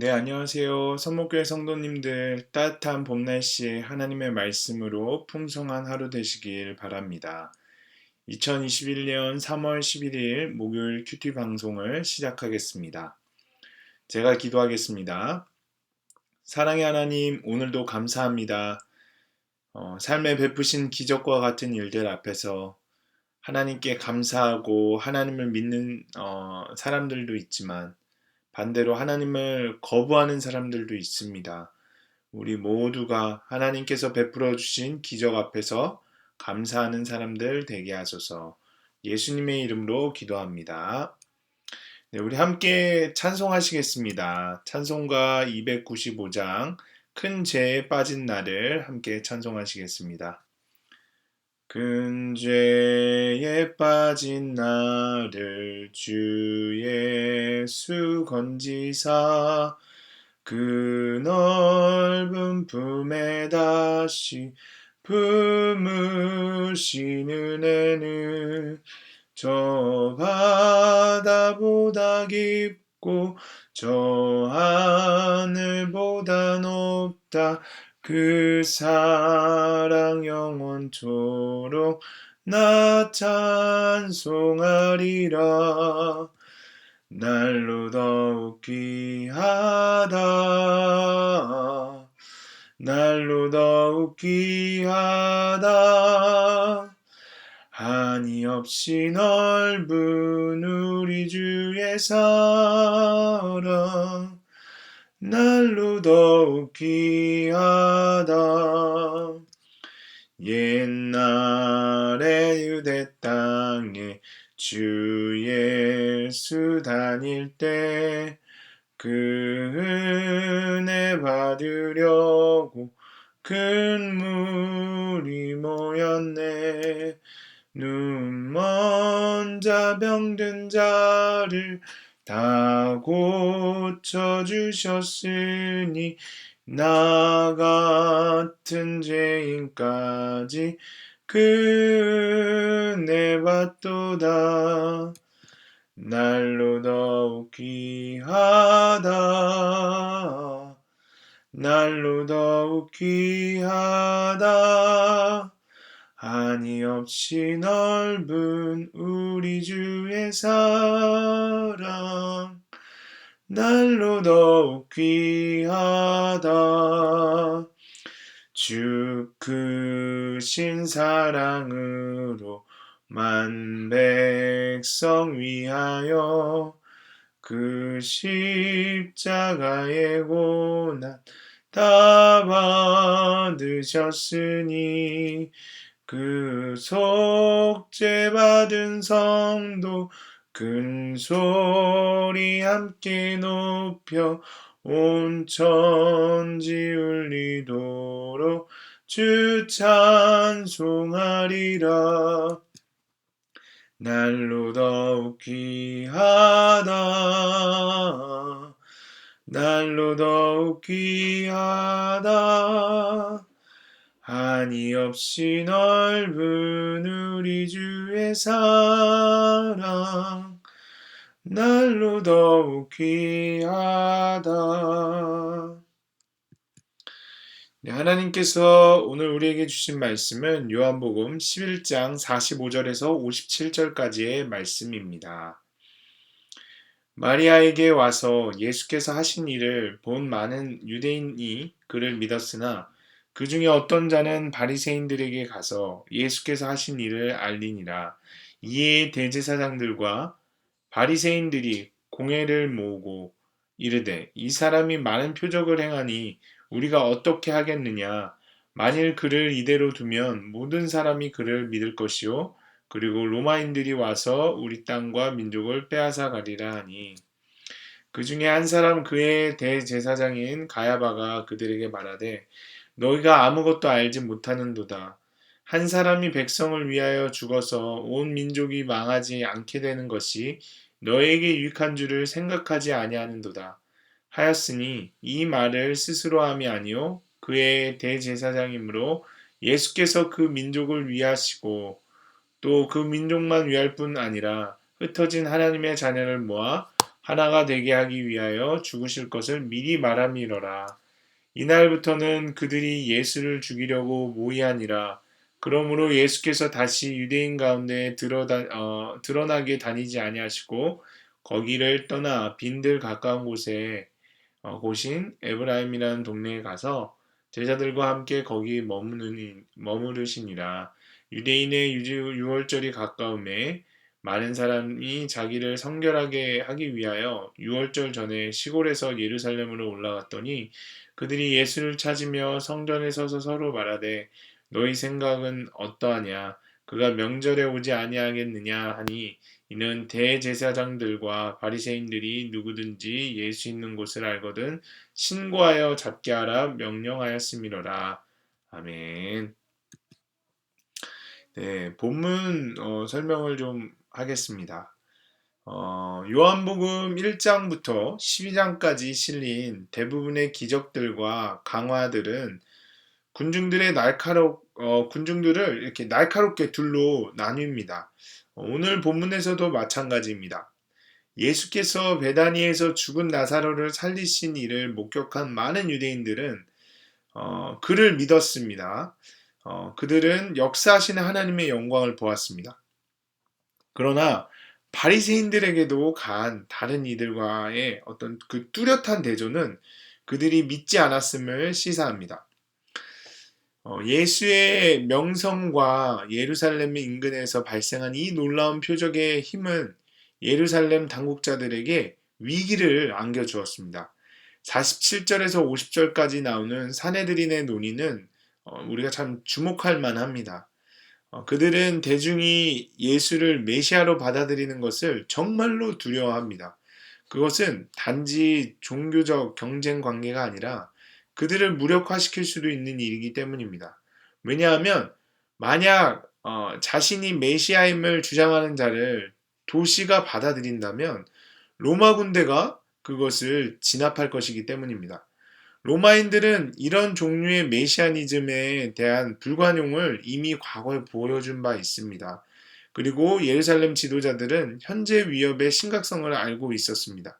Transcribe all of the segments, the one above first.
네, 안녕하세요. 선목교회 성도님들, 따뜻한 봄 날씨에 하나님의 말씀으로 풍성한 하루 되시길 바랍니다. 2021년 3월 11일 목요일 큐티 방송을 시작하겠습니다. 제가 기도하겠습니다. 사랑의 하나님, 오늘도 감사합니다. 삶에 베푸신 기적과 같은 일들 앞에서 하나님께 감사하고 하나님을 믿는 사람들도 있지만 반대로 하나님을 거부하는 사람들도 있습니다. 우리 모두가 하나님께서 베풀어 주신 기적 앞에서 감사하는 사람들 되게 하소서. 예수님의 이름으로 기도합니다. 네, 우리 함께 찬송하시겠습니다. 찬송가 295장 큰 죄에 빠진 나를 함께 찬송하시겠습니다. 큰 죄에 빠진 나를 주 예수 건지사 그 넓은 품에 다시 품으신 은혜는 저 바다보다 깊고 저 하늘보다 높다. 그 사랑 영원토록 나 찬송하리라. 날로 더욱 귀하다. 날로 더욱 귀하다. 한이 없이 넓은 우리 주의 사랑 날로 더욱 귀하다. 옛날에 유대 땅에 주 예수 다닐 때 그 은혜 받으려고 큰 무리 모였네. 눈먼 자 병든 자를 다 고쳐주셨으니 나 같은 죄인까지 그 은혜 받도다. 날로 더욱 귀하다. 날로 더욱 귀하다. 한이 없이 넓은 우리 주의 사랑 날로 더욱 귀하다. 주 크신 사랑으로 만 백성 위하여 그 십자가의 고난 다 받으셨으니 그 속죄 받은 성도 큰 소리 함께 높여 온 천지 울리도록 주 찬송하리라. 날로 더욱 귀하다. 날로 더욱 귀하다. 한이 없이 넓은 우리 주의 사랑 날로 더욱 귀하다. 네, 하나님께서 오늘 우리에게 주신 말씀은 요한복음 11장 45절에서 57절까지의 말씀입니다. 마리아에게 와서 예수께서 하신 일을 본 많은 유대인이 그를 믿었으나 그 중에 어떤 자는 바리새인들에게 가서 예수께서 하신 일을 알리니라. 이에 대제사장들과 바리새인들이 공회를 모으고 이르되 이 사람이 많은 표적을 행하니 우리가 어떻게 하겠느냐. 만일 그를 이대로 두면 모든 사람이 그를 믿을 것이요 그리고 로마인들이 와서 우리 땅과 민족을 빼앗아 가리라 하니 그 중에 한 사람 그의 대제사장인 가야바가 그들에게 말하되 너희가 아무것도 알지 못하는도다. 한 사람이 백성을 위하여 죽어서 온 민족이 망하지 않게 되는 것이 너에게 유익한 줄을 생각하지 아니하는도다. 하였으니 이 말을 스스로 함이 아니요 그의 대제사장이므로 예수께서 그 민족을 위하시고 또 그 민족만 위할 뿐 아니라 흩어진 하나님의 자녀를 모아 하나가 되게 하기 위하여 죽으실 것을 미리 말함이러라. 이날부터는 그들이 예수를 죽이려고 모의하니라. 그러므로 예수께서 다시 유대인 가운데 드러나게 다니지 아니하시고 거기를 떠나 빈들 가까운 곳인 에브라임이라는 동네에 가서 제자들과 함께 거기 머무르시니라. 유대인의 유월절이 가까움에 많은 사람이 자기를 성결하게 하기 위하여 유월절 전에 시골에서 예루살렘으로 올라갔더니 그들이 예수를 찾으며 성전에 서서 서로 말하되 너희 생각은 어떠하냐 그가 명절에 오지 아니하겠느냐 하니 이는 대제사장들과 바리새인들이 누구든지 예수 있는 곳을 알거든 신고하여 잡게 하라 명령하였음이로라. 아멘. 네, 본문 설명을 좀 하겠습니다. 요한복음 1장부터 12장까지 실린 대부분의 기적들과 강화들은 군중들을 이렇게 날카롭게 둘로 나뉩니다. 오늘 본문에서도 마찬가지입니다. 예수께서 베다니에서 죽은 나사로를 살리신 일을 목격한 많은 유대인들은 그를 믿었습니다. 그들은 역사하시는 하나님의 영광을 보았습니다. 그러나 바리새인들에게도 간 다른 이들과의 어떤 그 뚜렷한 대조는 그들이 믿지 않았음을 시사합니다. 예수의 명성과 예루살렘의 인근에서 발생한 이 놀라운 표적의 힘은 예루살렘 당국자들에게 위기를 안겨주었습니다. 47절에서 50절까지 나오는 사내들인의 논의는 우리가 참 주목할 만합니다. 그들은 대중이 예수를 메시아로 받아들이는 것을 정말로 두려워합니다. 그것은 단지 종교적 경쟁 관계가 아니라 그들을 무력화시킬 수도 있는 일이기 때문입니다. 왜냐하면 만약 자신이 메시아임을 주장하는 자를 도시가 받아들인다면 로마 군대가 그것을 진압할 것이기 때문입니다. 로마인들은 이런 종류의 메시아니즘에 대한 불관용을 이미 과거에 보여준 바 있습니다. 그리고 예루살렘 지도자들은 현재 위협의 심각성을 알고 있었습니다.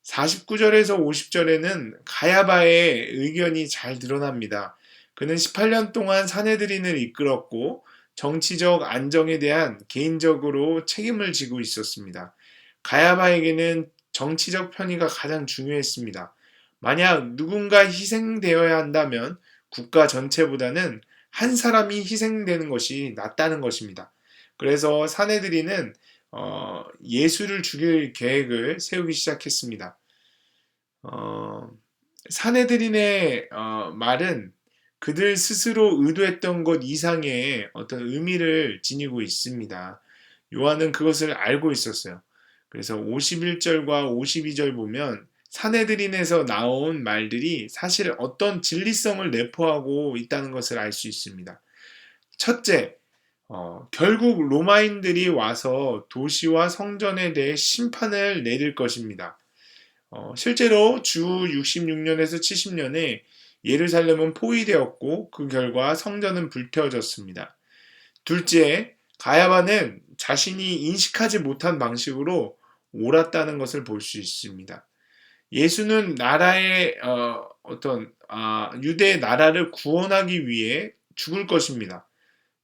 49절에서 50절에는 가야바의 의견이 잘 드러납니다. 그는 18년 동안 사내들인을 이끌었고 정치적 안정에 대한 개인적으로 책임을 지고 있었습니다. 가야바에게는 정치적 편의가 가장 중요했습니다. 만약 누군가 희생되어야 한다면 국가 전체보다는 한 사람이 희생되는 것이 낫다는 것입니다. 그래서 사내들이는 예수를 죽일 계획을 세우기 시작했습니다. 사내들인의 말은 그들 스스로 의도했던 것 이상의 어떤 의미를 지니고 있습니다. 요한은 그것을 알고 있었어요. 그래서 51절과 52절 보면 사내들인에서 나온 말들이 사실 어떤 진리성을 내포하고 있다는 것을 알 수 있습니다. 첫째, 결국 로마인들이 와서 도시와 성전에 대해 심판을 내릴 것입니다. 실제로 주 66년에서 70년에 예루살렘은 포위되었고 그 결과 성전은 불태워졌습니다. 둘째, 가야바는 자신이 인식하지 못한 방식으로 옳았다는 것을 볼 수 있습니다. 예수는 나라의 유대 나라를 구원하기 위해 죽을 것입니다.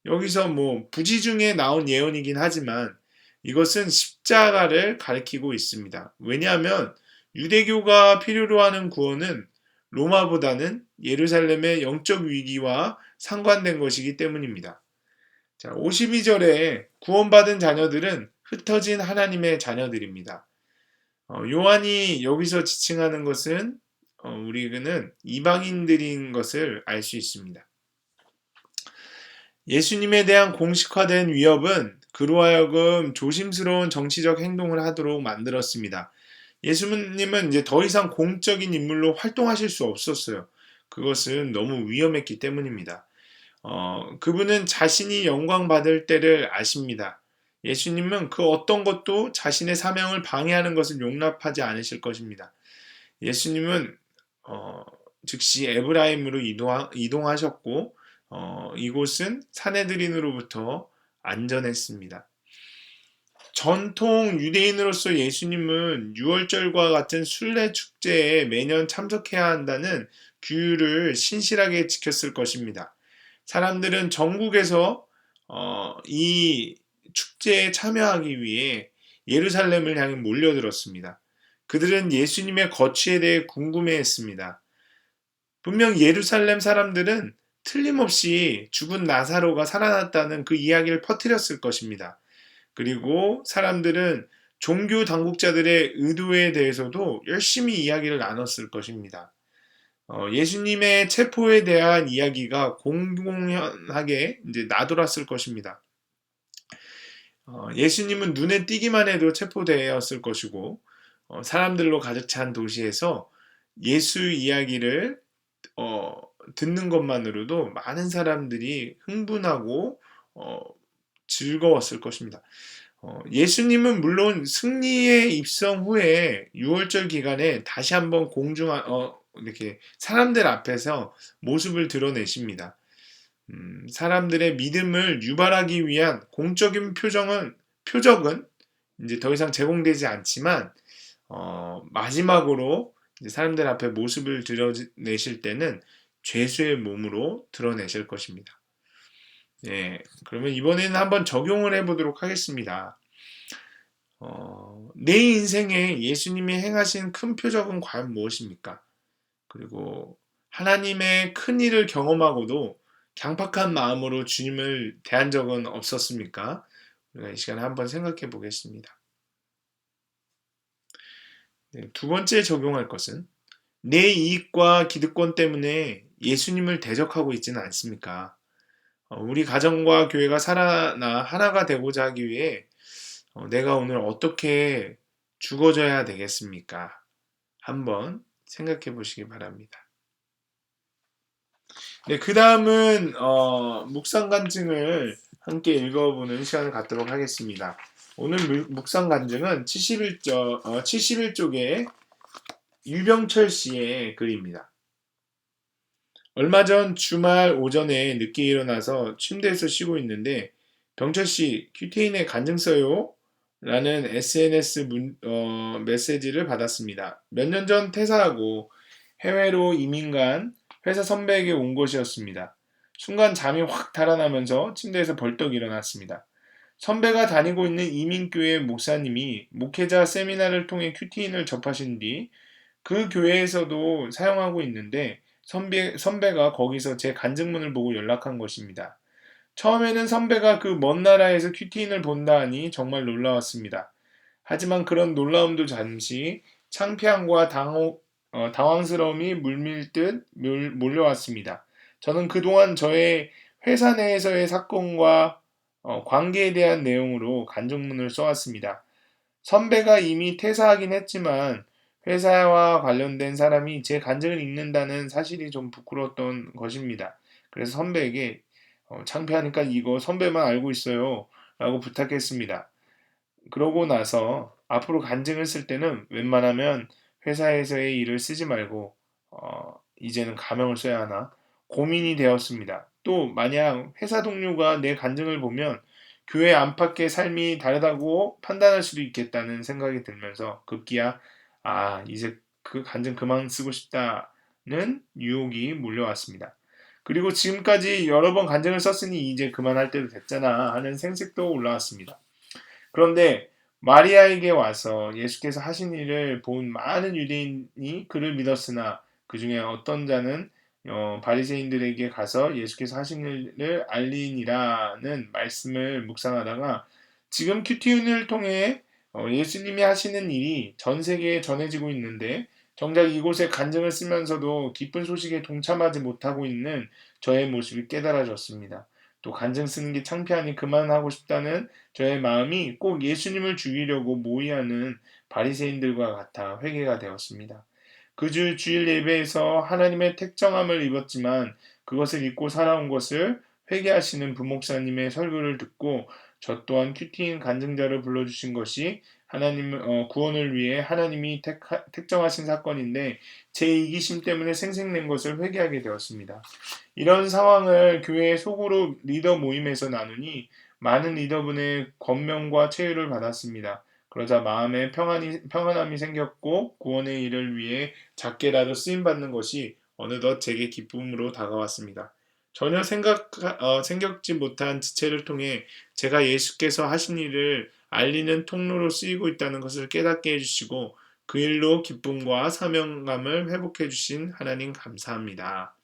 여기서 뭐 부지 중에 나온 예언이긴 하지만 이것은 십자가를 가리키고 있습니다. 왜냐하면 유대교가 필요로 하는 구원은 로마보다는 예루살렘의 영적 위기와 상관된 것이기 때문입니다. 자, 52절에 구원받은 자녀들은 흩어진 하나님의 자녀들입니다. 요한이 여기서 지칭하는 것은 우리는 이방인들인 것을 알 수 있습니다. 예수님에 대한 공식화된 위협은 그로 하여금 조심스러운 정치적 행동을 하도록 만들었습니다. 예수님은 이제 더 이상 공적인 인물로 활동하실 수 없었어요. 그것은 너무 위험했기 때문입니다. 그분은 자신이 영광 받을 때를 아십니다. 예수님은 그 어떤 것도 자신의 사명을 방해하는 것을 용납하지 않으실 것입니다. 예수님은 즉시 에브라임으로 이동하셨고 이곳은 사내들인으로부터 안전했습니다. 전통 유대인으로서 예수님은 유월절과 같은 순례 축제에 매년 참석해야 한다는 규율을 신실하게 지켰을 것입니다. 사람들은 전국에서 이 축제에 참여하기 위해 예루살렘을 향해 몰려들었습니다. 그들은 예수님의 거취에 대해 궁금해했습니다. 분명 예루살렘 사람들은 틀림없이 죽은 나사로가 살아났다는 그 이야기를 퍼뜨렸을 것입니다. 그리고 사람들은 종교 당국자들의 의도에 대해서도 열심히 이야기를 나눴을 것입니다. 예수님의 체포에 대한 이야기가 공공연하게 이제 나돌았을 것입니다. 예수님은 눈에 띄기만 해도 체포되었을 것이고, 사람들로 가득 찬 도시에서 예수 이야기를 듣는 것만으로도 많은 사람들이 흥분하고 즐거웠을 것입니다. 예수님은 물론 승리의 입성 후에 6월절 기간에 다시 한번 이렇게 사람들 앞에서 모습을 드러내십니다. 사람들의 믿음을 유발하기 위한 공적인 표적은 이제 더 이상 제공되지 않지만, 마지막으로 이제 사람들 앞에 모습을 드러내실 때는 죄수의 몸으로 드러내실 것입니다. 네, 그러면 이번에는 한번 적용을 해보도록 하겠습니다. 내 인생에 예수님이 행하신 큰 표적은 과연 무엇입니까? 그리고 하나님의 큰 일을 경험하고도 강팍한 마음으로 주님을 대한 적은 없었습니까? 우리가 이 시간에 한번 생각해 보겠습니다. 네, 두 번째 적용할 것은 내 이익과 기득권 때문에 예수님을 대적하고 있지는 않습니까? 우리 가정과 교회가 살아나 하나가 되고자 하기 위해 내가 오늘 어떻게 죽어져야 되겠습니까? 한번 생각해 보시기 바랍니다. 네, 그 다음은 묵상 간증을 함께 읽어보는 시간을 갖도록 하겠습니다. 오늘 묵상 간증은 71쪽의 유병철 씨의 글입니다. 얼마 전 주말 오전에 늦게 일어나서 침대에서 쉬고 있는데 병철 씨 큐티인에 간증 써요? 라는 SNS 메시지를 받았습니다. 몇 년 전 퇴사하고 해외로 이민 간 회사 선배에게 온 것이었습니다. 순간 잠이 확 달아나면서 침대에서 벌떡 일어났습니다. 선배가 다니고 있는 이민교회 목사님이 목회자 세미나를 통해 큐티인을 접하신 뒤 그 교회에서도 사용하고 있는데 선배가 거기서 제 간증문을 보고 연락한 것입니다. 처음에는 선배가 그 먼 나라에서 큐티인을 본다 하니 정말 놀라웠습니다. 하지만 그런 놀라움도 잠시 창피함과 당황스러움이 물밀듯 몰려왔습니다. 저는 그동안 저의 회사 내에서의 사건과 관계에 대한 내용으로 간증문을 써왔습니다. 선배가 이미 퇴사하긴 했지만 회사와 관련된 사람이 제 간증을 읽는다는 사실이 좀 부끄러웠던 것입니다. 그래서 선배에게 창피하니까 이거 선배만 알고 있어요 라고 부탁했습니다. 그러고 나서 앞으로 간증을 쓸 때는 웬만하면 회사에서의 일을 쓰지 말고 이제는 가명을 써야 하나 고민이 되었습니다. 또 만약 회사 동료가 내 간증을 보면 교회 안팎의 삶이 다르다고 판단할 수도 있겠다는 생각이 들면서 급기야 이제 그 간증 그만 쓰고 싶다는 유혹이 몰려왔습니다. 그리고 지금까지 여러 번 간증을 썼으니 이제 그만할 때도 됐잖아 하는 생색도 올라왔습니다. 그런데 마리아에게 와서 예수께서 하신 일을 본 많은 유대인이 그를 믿었으나 그 중에 어떤 자는 바리새인들에게 가서 예수께서 하신 일을 알리니라는 말씀을 묵상하다가 지금 큐티운을 통해 예수님이 하시는 일이 전 세계에 전해지고 있는데 정작 이곳에 간증을 쓰면서도 기쁜 소식에 동참하지 못하고 있는 저의 모습이 깨달아졌습니다. 또 간증 쓰는 게 창피하니 그만하고 싶다는 저의 마음이 꼭 예수님을 죽이려고 모의하는 바리새인들과 같아 회개가 되었습니다. 그 주 주일 예배에서 하나님의 택정함을 입었지만 그것을 잊고 살아온 것을 회개하시는 부목사님의 설교를 듣고 저 또한 큐티인 간증자를 불러주신 것이 하나님 구원을 위해 하나님이 택정하신 사건인데 제 이기심 때문에 생색낸 것을 회개하게 되었습니다. 이런 상황을 교회 속으로 리더 모임에서 나누니 많은 리더분의 권면과 체유를 받았습니다. 그러자 마음에 평안함이 생겼고 구원의 일을 위해 작게라도 쓰임받는 것이 어느덧 제게 기쁨으로 다가왔습니다. 전혀 생각지 못한 지체를 통해 제가 예수께서 하신 일을 알리는 통로로 쓰이고 있다는 것을 깨닫게 해주시고 그 일로 기쁨과 사명감을 회복해 주신 하나님 감사합니다.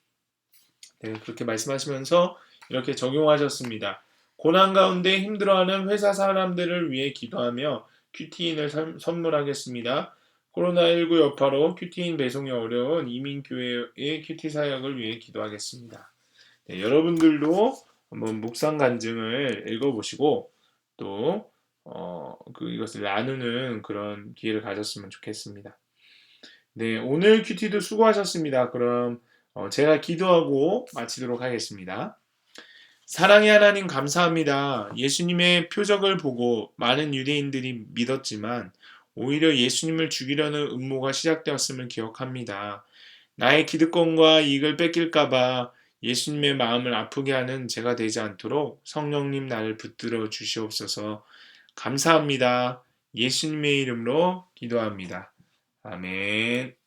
네, 그렇게 말씀하시면서 이렇게 적용하셨습니다. 고난 가운데 힘들어하는 회사 사람들을 위해 기도하며 큐티인을 선물하겠습니다. 코로나19 여파로 큐티인 배송이 어려운 이민교회의 큐티 사역을 위해 기도하겠습니다. 네, 여러분들도 한번 묵상 간증을 읽어보시고 또 이것을 나누는 그런 기회를 가졌으면 좋겠습니다. 네, 오늘 큐티도 수고하셨습니다. 그럼 제가 기도하고 마치도록 하겠습니다. 사랑의 하나님 감사합니다. 예수님의 표적을 보고 많은 유대인들이 믿었지만 오히려 예수님을 죽이려는 음모가 시작되었음을 기억합니다. 나의 기득권과 이익을 뺏길까봐 예수님의 마음을 아프게 하는 제가 되지 않도록 성령님 나를 붙들어 주시옵소서. 감사합니다. 예수님의 이름으로 기도합니다. 아멘.